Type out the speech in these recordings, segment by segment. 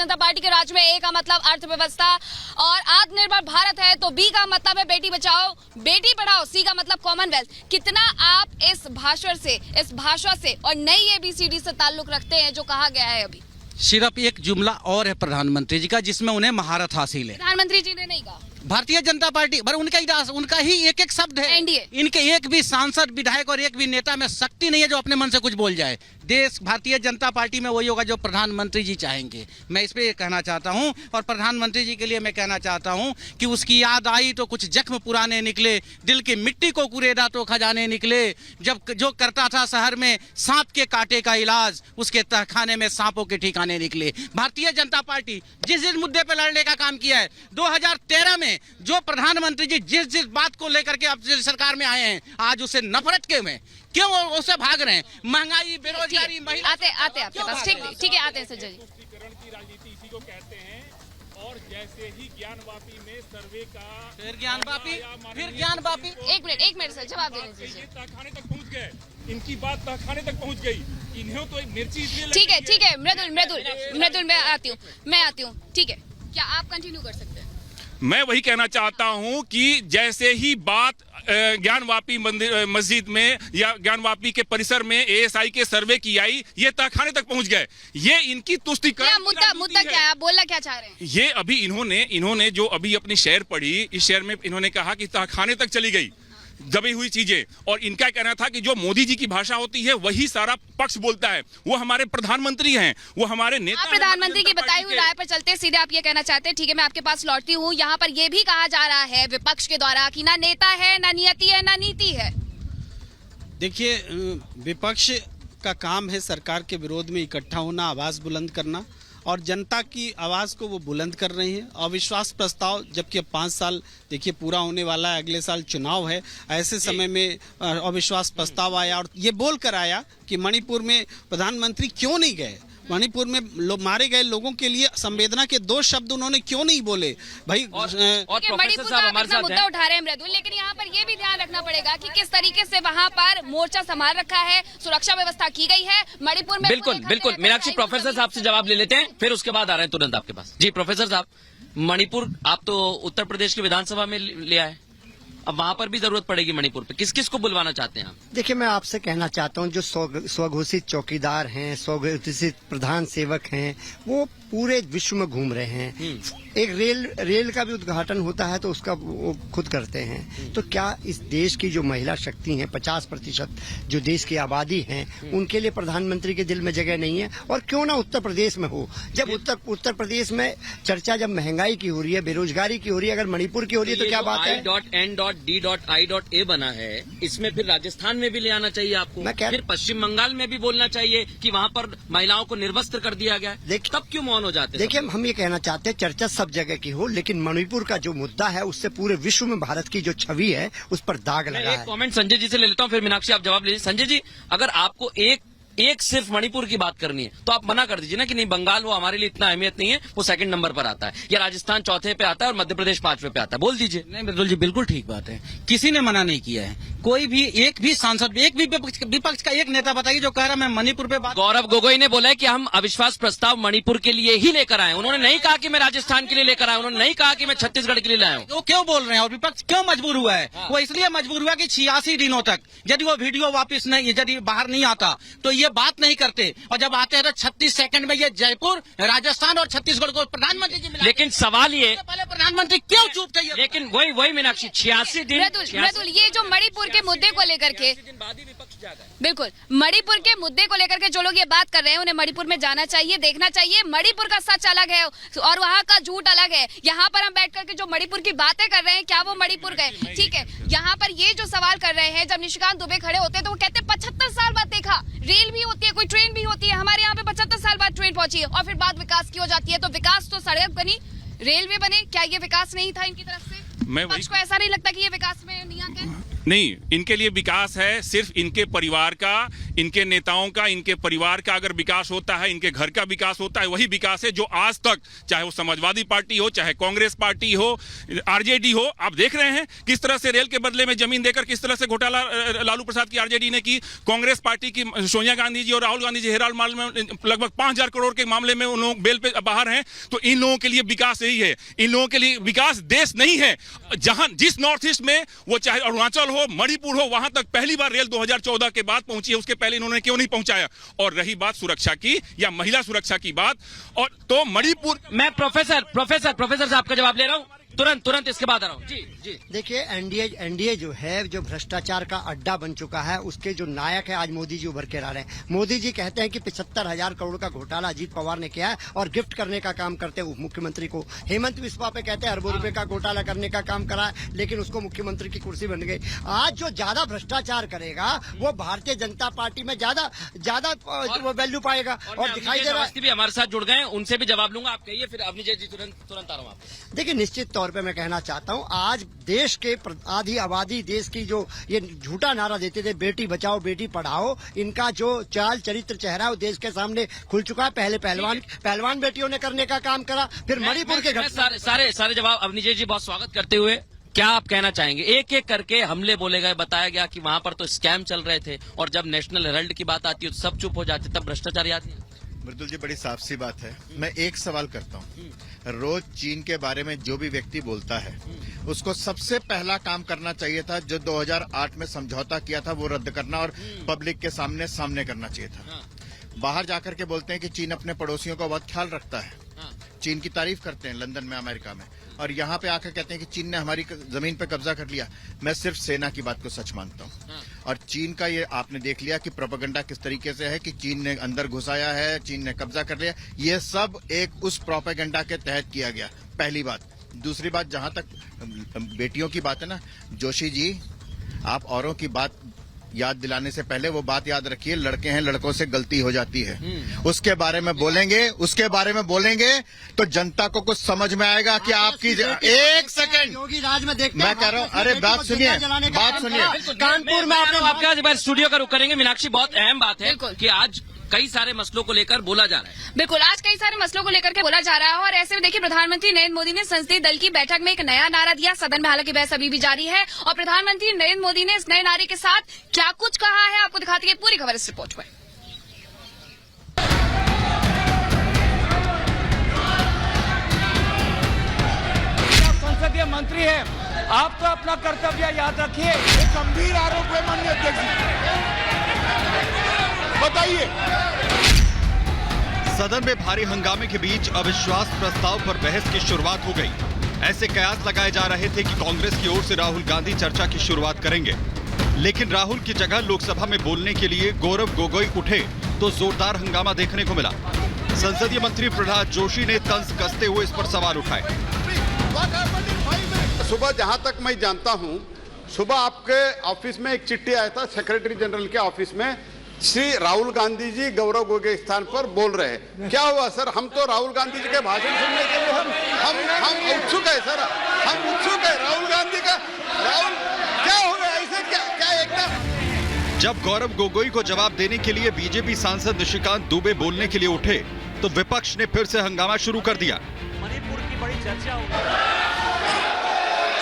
जनता party के राज में ए का मतलब अर्थव्यवस्था और आत्मनिर्भर भारत है, तो बी का मतलब है बेटी बचाओ बेटी पढ़ाओ, सी का मतलब कॉमनवेल्थ। कितना आप इस भाषा से और नई ABCD से ताल्लुक रखते हैं जो कहा गया है अभी? सिर्फ एक जुमला और है प्रधानमंत्री जी का, जिसमें उन्हें महारत हासिल है। प्रधानमंत्री जी ने नहीं कहा, भारतीय जनता पार्टी पर उनका ही एक एक शब्द है। एनडीए। इनके एक भी सांसद, विधायक और एक भी नेता में शक्ति नहीं है जो अपने मन से कुछ बोल जाए। देश भारतीय जनता पार्टी में वही होगा जो प्रधानमंत्री जी चाहेंगे। मैं इस पे ये कहना चाहता हूं, और प्रधानमंत्री जी के लिए मैं कहना चाहता हूं कि उसकी याद आई तो कुछ जख्म पुराने निकले, दिल की मिट्टी को कुरेदा तो खजाने निकले। जब जो करता था शहर में सांप के कांटे का इलाज, उसके तहखाने में सांपों के ठिकाने निकले। भारतीय जनता पार्टी जिस मुद्दे पर लड़ने का काम किया है, 2013 में जो प्रधानमंत्री जी जिस बात को लेकर के अब सरकार में आए हैं, आज उसे नफरत में क्यों उसे भाग रहे हैं? महंगाई, बेरोजगारी, महिला आते आपके पास। ठीक है, आते हैं संजय जी। तुष्टीकरण की राजनीति इसी को कहते हैं। और जैसे ही ज्ञानवापी में सर्वे का फिर ज्ञानवापी एक मिनट सर, जवाब देने दीजिए। तहखाने तक पहुंच गए, इनकी बात तहखाने तक पहुंच गई, इन्हें तो मिर्ची इसलिए ठीक है मृदुल मैं आती हूँ। ठीक है, क्या आप कंटिन्यू कर सकते हैं? मैं वही कहना चाहता हूं कि जैसे ही बात ज्ञानवापी मस्जिद में या ज्ञानवापी के परिसर में ASI के सर्वे की आई, ये तहखाने तक पहुंच गए। ये इनकी तुष्टीकरण मुद्दा क्या है, आप बोलना क्या चाह रहे हैं? ये अभी इन्होंने जो अभी अपनी शेयर पढ़ी, इस शेयर में इन्होंने कहा कि तहखाने तक चली गई दबी हुई चीजें, और इनका कहना था कि जो मोदी जी की भाषा होती है वही सारा पक्ष बोलता है। वो हमारे प्रधानमंत्री हैं, वो हमारे नेता। आप प्रधानमंत्री की बताई हुई राय पर चलते सीधे आप ये कहना चाहते हैं, ठीक है मैं आपके पास लौटती हूँ। यहाँ पर ये भी कहा जा रहा है विपक्ष के द्वारा कि ना नेता है, ना नियति है, ना नीति है। देखिए, विपक्ष का काम है सरकार के विरोध में इकट्ठा होना, आवाज बुलंद करना, और जनता की आवाज़ को वो बुलंद कर रही हैं। अविश्वास प्रस्ताव जबकि अब 5 साल देखिए पूरा होने वाला है, अगले साल चुनाव है, ऐसे समय में अविश्वास प्रस्ताव आया और ये बोल कर आया कि मणिपुर में प्रधानमंत्री क्यों नहीं गए, मणिपुर में मारे गए लोगों के लिए संवेदना के 2 शब्द उन्होंने क्यों नहीं बोले भाई। और मणिपुर का अपना मुद्दा उठा रहे हैं मृदुल, लेकिन यहाँ पर ये भी ध्यान रखना पड़ेगा कि किस तरीके से वहाँ पर मोर्चा संभाल रखा है, सुरक्षा व्यवस्था की गई है मणिपुर में। बिल्कुल मीनाक्षी, प्रोफेसर साहब से जवाब ले लेते हैं, फिर उसके बाद आ रहे हैं तुरंत आपके पास। जी प्रोफेसर साहब, मणिपुर आप तो उत्तर प्रदेश की विधानसभा में ले आए, अब वहां पर भी जरूरत पड़ेगी मणिपुर पे, किस किस को बुलवाना चाहते हैं आप? देखिए, मैं आपसे कहना चाहता हूं जो स्वघोषित चौकीदार हैं, स्वघोषित प्रधान सेवक हैं, वो पूरे विश्व में घूम रहे हैं। एक रेल का भी उद्घाटन होता है तो उसका वो खुद करते हैं। तो क्या इस देश की जो महिला शक्ति है, 50% जो देश की आबादी है, उनके लिए प्रधानमंत्री के दिल में जगह नहीं है? और क्यों ना उत्तर प्रदेश में हो, जब उत्तर प्रदेश में चर्चा जब महंगाई की हो रही है, बेरोजगारी की हो रही है, अगर मणिपुर की हो रही है तो क्या बात है? I.N.D.I.A बना है, इसमें फिर राजस्थान में भी ले आना चाहिए आपको, फिर पश्चिम बंगाल में भी बोलना चाहिए कि वहाँ पर महिलाओं को निर्वस्त्र कर दिया गया है, तब क्यों मौन हो जाते हैं? देखिए, हम ये कहना चाहते हैं चर्चा सब जगह की हो, लेकिन मणिपुर का जो मुद्दा है उससे पूरे विश्व में भारत की जो छवि है उस पर दाग लगा है। एक कमेंट संजय जी से ले लेता हूँ, फिर मीनाक्षी आप जवाब लीजिए। संजय जी, अगर आपको एक सिर्फ मणिपुर की बात करनी है तो आप मना कर दीजिए ना कि नहीं, बंगाल वो हमारे लिए इतना अहमियत नहीं है, वो 2nd नंबर पर आता है, या राजस्थान 4थे पे आता है और मध्य प्रदेश 5वें पे आता है, बोल दीजिए। नहीं मृदुल जी, बिल्कुल ठीक बात है, किसी ने मना नहीं किया है। कोई भी एक भी सांसद, एक भी विपक्ष का एक नेता बताइए जो कह रहा मैं मणिपुर पे बात। गौरव गोगोई ने बोला है कि हम अविश्वास प्रस्ताव मणिपुर के लिए ही लेकर आए, उन्होंने नहीं कहा कि मैं राजस्थान के लिए लेकर आया, उन्होंने नहीं कहा कि मैं छत्तीसगढ़ के लिए लाया हूँ। वो क्यों बोल रहे हैं और विपक्ष क्यों मजबूर हुआ है? वो इसलिए मजबूर हुआ कि 86 दिनों तक यदि वो वीडियो वापस नहीं, यदि बाहर नहीं आता तो ये बात नहीं करते, और जब आते हैं तो 36 सेकंड में ये जयपुर, राजस्थान और छत्तीसगढ़ को प्रधानमंत्री जी मिला। लेकिन सवाल ये, पहले प्रधानमंत्री क्यों चुप थे? लेकिन वही मीनाक्षी 86 दिन मृदुल, ये जो मणिपुर के मुद्दे को लेकर के, बिल्कुल मणिपुर के मुद्दे को लेकर के जो लोग ये बात कर रहे हैं, उन्हें मणिपुर में जाना चाहिए, देखना चाहिए। मणिपुर का सच अलग है और वहाँ का झूठ अलग है। यहाँ पर हम बैठ करके जो मणिपुर की बातें कर रहे हैं, क्या वो मणिपुर गए? ठीक है, यहाँ पर ये जो सवाल कर रहे हैं, जब निशिकांत दुबे खड़े होते हैं तो वो कहते हैं 75 साल बाद देखा, रेल भी होती है, कोई ट्रेन भी होती है, हमारे यहाँ पे 75 साल बाद ट्रेन पहुंची है, और फिर बात विकास की हो जाती है। तो विकास तो सड़क बनी, रेलवे बने, क्या ये विकास नहीं था इनकी तरफ से? विपक्ष को ऐसा नहीं लगता कि ये विकास में नहीं आते? नहीं, इनके लिए विकास है सिर्फ इनके परिवार का, इनके नेताओं का, इनके परिवार का अगर विकास होता है, इनके घर का विकास होता है, वही विकास है जो आज तक, चाहे वो समाजवादी पार्टी हो, चाहे कांग्रेस पार्टी हो, आरजेडी हो, आप देख रहे हैं किस तरह से रेल के बदले में जमीन देकर किस तरह से घोटाला लालू प्रसाद की आरजेडी ने की। कांग्रेस पार्टी की सोनिया गांधी जी और राहुल गांधी जी हेराल्ड मामले में लगभग 5,000 करोड़ के मामले में उन लोग बेल पे बाहर हैं। तो इन लोगों के लिए विकास यही है। इन लोगों के लिए विकास देश नहीं है। जहां जिस नॉर्थ ईस्ट में, वो चाहे अरुणाचल हो, मणिपुर हो, वहां तक पहली बार रेल 2014 के बाद पहुंची है, उसके पहले इन्होंने क्यों नहीं पहुंचाया। और रही बात सुरक्षा की या महिला सुरक्षा की बात, और तो मणिपुर, मैं प्रोफेसर साहब का जवाब ले रहा हूँ, तुरंत इसके बाद आ रहा हूँ। जी देखिए, एनडीए जो है, जो भ्रष्टाचार का अड्डा बन चुका है, उसके जो नायक है आज मोदी जी उभर के आ रहे हैं। मोदी जी कहते हैं कि 75,000 करोड़ का घोटाला अजीत पवार ने किया है और गिफ्ट करने का काम करते हैं मुख्यमंत्री को। हेमंत बिस्वा पे कहते हैं अरबों रुपए का घोटाला करने का काम करा है, लेकिन उसको मुख्यमंत्री की कुर्सी बन गई। आज जो ज्यादा भ्रष्टाचार करेगा वो भारतीय जनता पार्टी में ज्यादा वैल्यू पाएगा और दिखाई दे रहा है। भी हमारे साथ जुड़ गए हैं, उनसे भी जवाब लूंगा। आप कहिए, फिर अवनी जी तुरंत आ रहा हूँ। देखिए, निश्चित तौर पे मैं कहना चाहता हूं, आज देश के आधी आबादी, देश की जो ये झूठा नारा देते थे बेटी बचाओ बेटी पढ़ाओ, इनका जो चाल चरित्र चेहरा है वो देश के सामने खुल चुका है। पहले पहलवान बेटियों ने करने का काम करा, फिर मणिपुर के सारे जवाब अवनी जी बहुत स्वागत करते हुए क्या आप कहना चाहेंगे? एक एक करके हमले बोले गए, बताया गया कि वहां पर तो स्कैम चल रहे थे, और जब नेशनल हेराल्ड की बात आती है तो सब चुप हो जाते, तब भ्रष्टाचार याद नहीं। मृदुल जी, बड़ी साफ सी बात है। मैं एक सवाल करता हूँ, रोज चीन के बारे में जो भी व्यक्ति बोलता है उसको सबसे पहला काम करना चाहिए था, जो 2008 में समझौता किया था वो रद्द करना और पब्लिक के सामने करना चाहिए था। बाहर जाकर के बोलते हैं कि चीन अपने पड़ोसियों का बहुत ख्याल रखता है, चीन की तारीफ करते हैं लंदन में, अमेरिका में, और यहाँ पे आकर कहते हैं कि चीन ने हमारी जमीन पे कब्जा कर लिया। मैं सिर्फ सेना की बात को सच मानता हूँ। और चीन का ये आपने देख लिया कि प्रोपेगेंडा किस तरीके से है कि चीन ने अंदर घुसाया है, चीन ने कब्जा कर लिया। ये सब एक उस प्रोपेगेंडा के तहत किया गया, पहली बात। दूसरी बात, जहां तक बेटियों की बात है ना, जोशी जी, आप औरों की बात याद दिलाने से पहले वो बात याद रखिए, लड़के हैं, लड़कों से गलती हो जाती है। उसके बारे में बोलेंगे तो जनता को कुछ समझ में आएगा कि आपकी। एक सेकंड, योगी राज में देखते मैं कह रहा हूँ, अरे बात सुनिए। कानपुर में आपका एक बार स्टूडियो का रुख करेंगे। मीनाक्षी, बहुत अहम बात है कि आज कई सारे मसलों को लेकर बोला जा रहा है। बिल्कुल, आज कई सारे मसलों को लेकर के बोला जा रहा है, और ऐसे में देखिए प्रधानमंत्री नरेंद्र मोदी ने संसदीय दल की बैठक में एक नया नारा दिया। सदन में हालांकि बहस अभी भी जारी है, और प्रधानमंत्री नरेंद्र मोदी ने इस नए नारे के साथ क्या कुछ कहा है, आपको दिखाती है पूरी खबर इस रिपोर्ट में। संसदीय मंत्री है, आप तो अपना कर्तव्य याद रखिए। गंभीर आरोप है माननीय अध्यक्ष जी, बताइए। सदन में भारी हंगामे के बीच अविश्वास प्रस्ताव पर बहस की शुरुआत हो गई। ऐसे कयास लगाए जा रहे थे कि कांग्रेस की ओर से राहुल गांधी चर्चा की शुरुआत करेंगे, लेकिन राहुल की जगह लोकसभा में बोलने के लिए गौरव गोगोई उठे तो जोरदार हंगामा देखने को मिला। संसदीय मंत्री प्रहलाद जोशी ने तंज कसते हुए इस पर सवाल उठाए। सुबह जहां तक मैं जानता हूं, सुबह आपके ऑफिस में एक चिट्ठी आया था, सेक्रेटरी जनरल के ऑफिस में, श्री राहुल गांधी जी गौरव गोगोई स्थान पर बोल रहे हैं। क्या हुआ सर? हम तो राहुल गांधी जी के भाषण सुनने के लिए हम उत्सुक है सर, हम उत्सुक है राहुल गांधी का। राहुल क्या हो गया ऐसे? क्या एकदम। जब गौरव गोगोई को जवाब देने के लिए बीजेपी सांसद निशिकांत दुबे बोलने के लिए उठे तो विपक्ष ने फिर से हंगामा शुरू कर दिया। मणिपुर की बड़ी चर्चा हो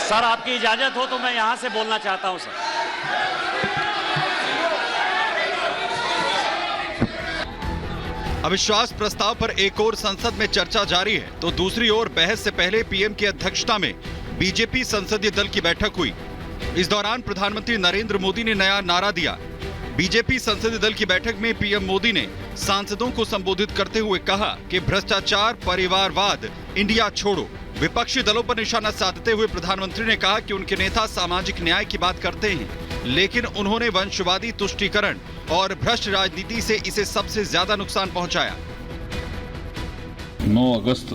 सर, आपकी इजाजत हो तो मैं यहाँ से बोलना चाहता हूँ सर। अविश्वास प्रस्ताव पर एक ओर संसद में चर्चा जारी है तो दूसरी ओर बहस से पहले पीएम की अध्यक्षता में बीजेपी संसदीय दल की बैठक हुई। इस दौरान प्रधानमंत्री नरेंद्र मोदी ने नया नारा दिया। बीजेपी संसदीय दल की बैठक में पीएम मोदी ने सांसदों को संबोधित करते हुए कहा कि भ्रष्टाचार, परिवारवाद, इंडिया छोड़ो। विपक्षी दलों पर निशाना साधते हुए प्रधानमंत्री ने कहा कि उनके नेता सामाजिक न्याय की बात करते हैं, लेकिन उन्होंने वंशवादी तुष्टीकरण और भ्रष्ट राजनीति से इसे सबसे ज्यादा नुकसान पहुंचाया। 9 अगस्त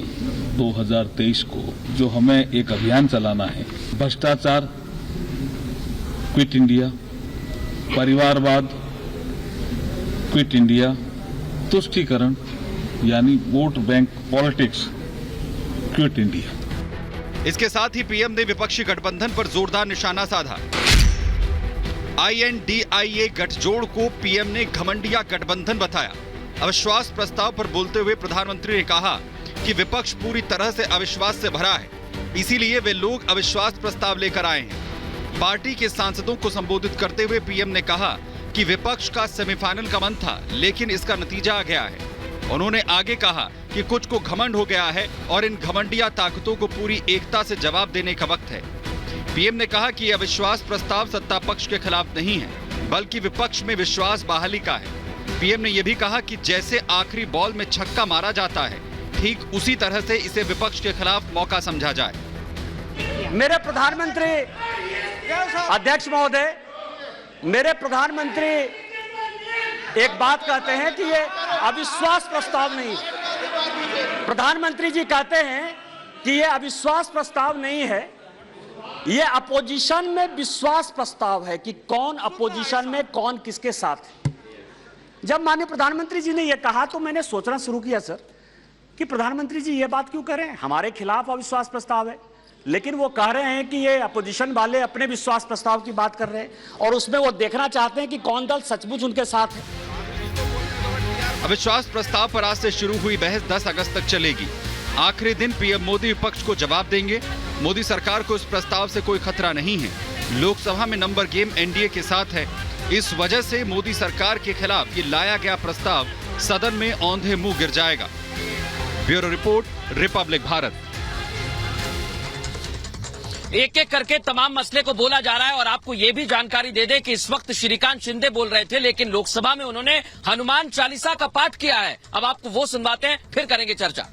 2023 को जो हमें एक अभियान चलाना है, भ्रष्टाचार क्विट इंडिया, परिवारवाद क्विट इंडिया, तुष्टीकरण यानी vote bank politics quit India. इसके साथ ही पीएम ने विपक्षी गठबंधन पर जोरदार निशाना साधा। INDIA गठजोड़ को पीएम ने घमंडिया गठबंधन बताया। अविश्वास प्रस्ताव पर बोलते हुए प्रधानमंत्री ने कहा कि विपक्ष पूरी तरह से अविश्वास से भरा है, इसीलिए वे लोग अविश्वास प्रस्ताव लेकर आए हैं। पार्टी के सांसदों को संबोधित करते हुए पीएम ने कहा कि विपक्ष का सेमीफाइनल का मन था, लेकिन इसका नतीजा आ गया है। उन्होंने आगे कहा कि कुछ को घमंड हो गया है और इन घमंडिया ताकतों को पूरी एकता से जवाब देने का वक्त है। पीएम ने कहा कि अविश्वास प्रस्ताव सत्ता पक्ष के खिलाफ नहीं है, बल्कि विपक्ष में विश्वास बहाली का है। पीएम ने यह भी कहा कि जैसे आखिरी बॉल में छक्का मारा जाता है, ठीक उसी तरह से इसे विपक्ष के खिलाफ मौका समझा जाए। मेरे प्रधानमंत्री अध्यक्ष महोदय, मेरे प्रधानमंत्री एक बात कहते हैं कि ये अविश्वास प्रस्ताव नहीं। प्रधानमंत्री जी कहते हैं कि ये अविश्वास प्रस्ताव नहीं है, ये अपोजिशन में विश्वास प्रस्ताव है कि कौन अपोजिशन में कौन किसके साथ है। जब माननीय प्रधानमंत्री जी ने यह कहा तो मैंने सोचना शुरू किया सर कि प्रधानमंत्री जी ये बात क्यों कर रहे हैं, हमारे खिलाफ अविश्वास प्रस्ताव है, लेकिन वो कह रहे हैं कि ये अपोजिशन वाले अपने विश्वास प्रस्ताव की बात कर रहे हैं और उसमें वो देखना चाहते हैं कि कौन दल सचमुच उनके साथ है। अविश्वास प्रस्ताव पर आज से शुरू हुई बहस 10 अगस्त तक चलेगी। आखिरी दिन पीएम मोदी विपक्ष को जवाब देंगे। मोदी सरकार को इस प्रस्ताव से कोई खतरा नहीं है। लोकसभा में नंबर गेम एनडीए के साथ है, इस वजह से मोदी सरकार के खिलाफ ये लाया गया प्रस्ताव सदन में औंधे मुंह गिर जाएगा। Bureau report, Republic Bharat. एक एक करके तमाम मसले को बोला जा रहा है और आपको ये भी जानकारी दे दें कि इस वक्त श्रीकांत शिंदे बोल रहे थे, लेकिन लोकसभा में उन्होंने हनुमान चालीसा का पाठ किया है। अब आपको वो सुनवाते हैं, फिर करेंगे चर्चा।